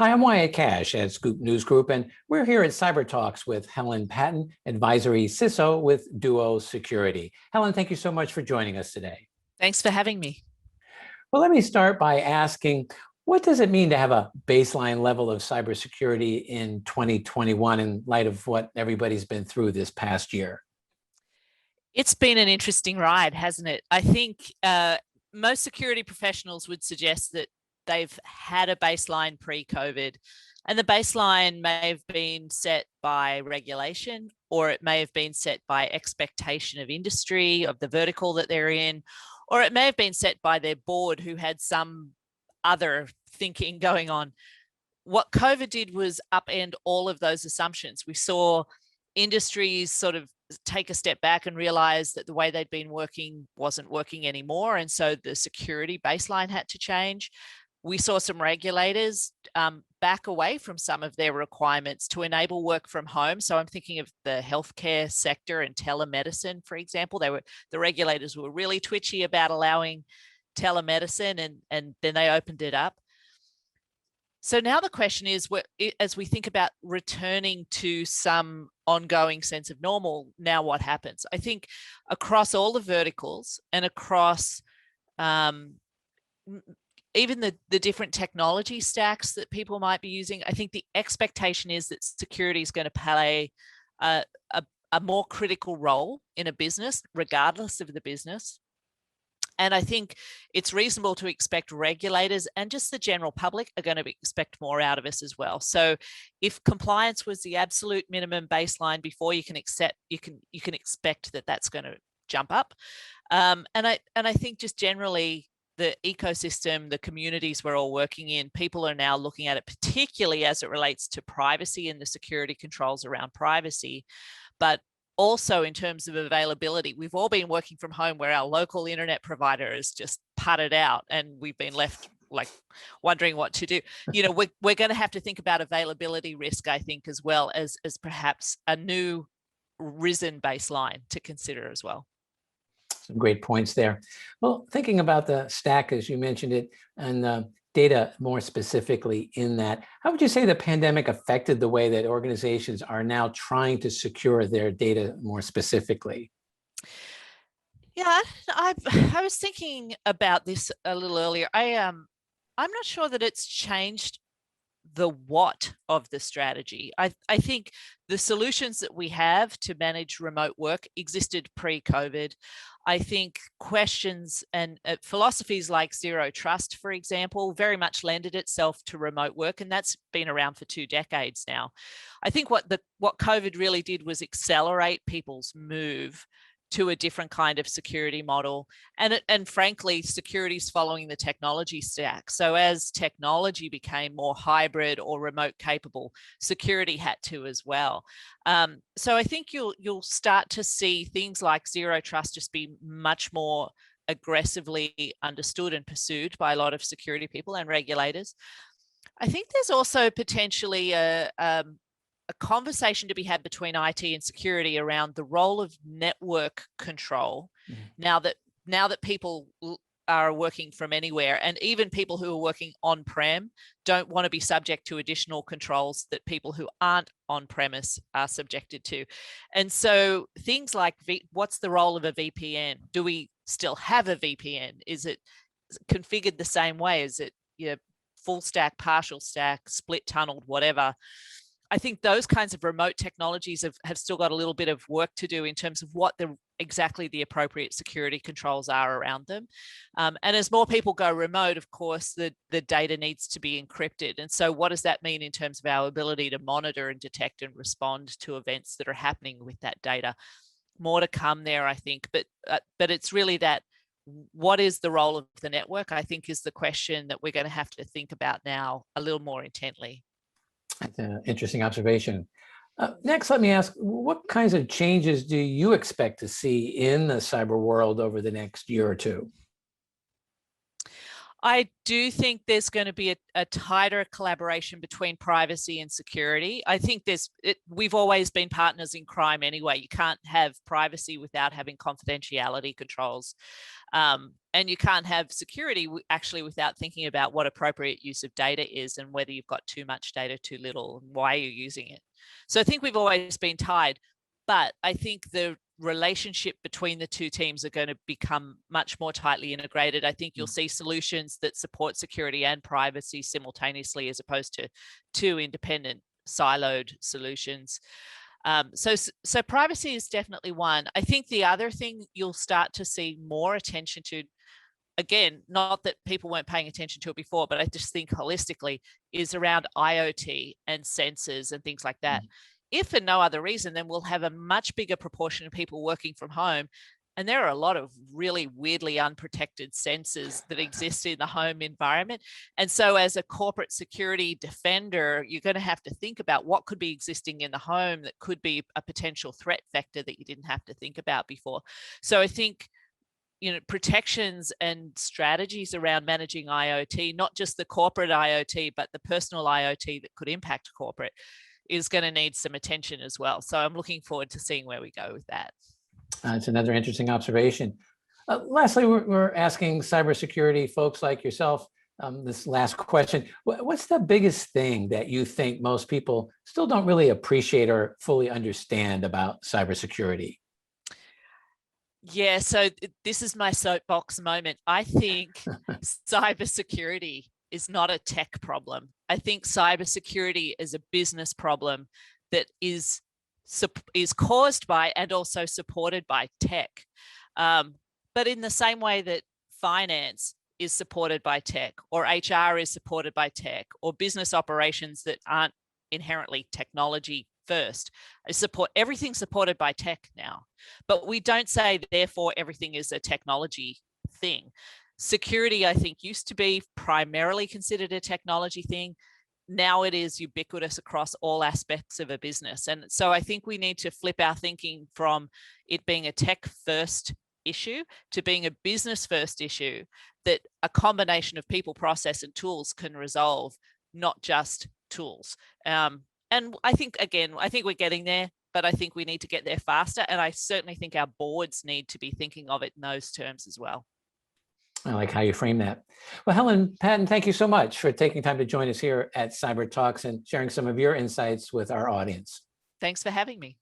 Hi, I'm Wyatt Cash at Scoop News Group, and we're here at CyberTalks with Helen Patton, Advisory CISO with Duo Security. Helen, thank you so much for joining us today. Thanks for having me. Well, let me start by asking, what does it mean to have a baseline level of cybersecurity in 2021 in light of what everybody's been through this past year? It's been an interesting ride, hasn't it? I think most security professionals would suggest that they've had a baseline pre-COVID, and the baseline may have been set by regulation, or it may have been set by expectation of industry, of the vertical that they're in, or it may have been set by their board who had some other thinking going on. What COVID did was upend all of those assumptions. We saw industries sort of take a step back and realize that the way they'd been working wasn't working anymore. And so the security baseline had to change. We saw some regulators back away from some of their requirements to enable work from home. So I'm thinking of the healthcare sector and telemedicine, for example. The regulators were really twitchy about allowing telemedicine, and then they opened it up. So now the question is, as we think about returning to some ongoing sense of normal, now what happens? I think across all the verticals and across even the different technology stacks that people might be using, I think the expectation is that security is going to play a more critical role in a business, regardless of the business. And I think it's reasonable to expect regulators and just the general public are going to expect more out of us as well. So if compliance was the absolute minimum baseline before, you can expect that that's going to jump up. And I think just generally the ecosystem, the communities we're all working in, people are now looking at it, particularly as it relates to privacy and the security controls around privacy, but also in terms of availability. We've all been working from home where our local internet provider is just putted out and we've been left like wondering what to do. You know, we're going to have to think about availability risk, I think, as well as perhaps a new risen baseline to consider as well. Some great points there. Well, thinking about the stack, as you mentioned it, and data more specifically in that, how would you say the pandemic affected the way that organizations are now trying to secure their data more specifically? Yeah, I was thinking about this a little earlier. I'm not sure that it's changed the what of the strategy. I think the solutions that we have to manage remote work existed pre-COVID. I think questions and philosophies like zero trust, for example, very much lended itself to remote work, and that's been around for 2 decades now. I think what COVID really did was accelerate people's move to a different kind of security model. And frankly, security is following the technology stack. So as technology became more hybrid or remote capable, security had to as well. So I think you'll start to see things like zero trust just be much more aggressively understood and pursued by a lot of security people and regulators. I think there's also potentially a conversation to be had between IT and security around the role of network control. Now that people are working from anywhere, and even people who are working on-prem don't want to be subject to additional controls that people who aren't on-premise are subjected to. And so things like what's the role of a VPN? Do we still have a VPN? Is it configured the same way? Is it, you know, full stack, partial stack, split tunneled, whatever? I think those kinds of remote technologies have still got a little bit of work to do in terms of what exactly the appropriate security controls are around them. And as more people go remote, of course, the data needs to be encrypted. And so what does that mean in terms of our ability to monitor and detect and respond to events that are happening with that data? More to come there, I think. But it's really that, what is the role of the network, I think, is the question that we're going to have to think about now a little more intently. That's an interesting observation. Next, let me ask, what kinds of changes do you expect to see in the cyber world over the next year or two? I do think there's going to be a tighter collaboration between privacy and security. I think we've always been partners in crime anyway. You can't have privacy without having confidentiality controls. And you can't have security actually without thinking about what appropriate use of data is and whether you've got too much data, too little, and why you're using it. So I think we've always been tied, but I think the relationship between the two teams are going to become much more tightly integrated. I think you'll see solutions that support security and privacy simultaneously, as opposed to two independent siloed solutions. So privacy is definitely one. I think the other thing you'll start to see more attention to, again, not that people weren't paying attention to it before, but I just think holistically, is around IoT and sensors and things like that. If for no other reason, then we'll have a much bigger proportion of people working from home. And there are a lot of really weirdly unprotected sensors that exist in the home environment. And so as a corporate security defender, you're going to have to think about what could be existing in the home that could be a potential threat vector that you didn't have to think about before. So I think, protections and strategies around managing IoT, not just the corporate IoT, but the personal IoT that could impact corporate, is going to need some attention as well. So I'm looking forward to seeing where we go with that. It's another interesting observation. Lastly, we're asking cybersecurity folks like yourself this last question. What's the biggest thing that you think most people still don't really appreciate or fully understand about cybersecurity? Yeah, so this is my soapbox moment. I think cybersecurity is not a tech problem. I think cybersecurity is a business problem that is caused by and also supported by tech. But in the same way that finance is supported by tech, or HR is supported by tech, or business operations that aren't inherently technology first, everything's supported by tech now. But we don't say, therefore, everything is a technology thing. Security, I think, used to be primarily considered a technology thing. Now it is ubiquitous across all aspects of a business. And so I think we need to flip our thinking from it being a tech first issue to being a business first issue that a combination of people, process, and tools can resolve, not just tools. And I think, again, we're getting there, but I think we need to get there faster. And I certainly think our boards need to be thinking of it in those terms as well. I like how you frame that. Well, Helen Patton, thank you so much for taking time to join us here at CyberTalks and sharing some of your insights with our audience. Thanks for having me.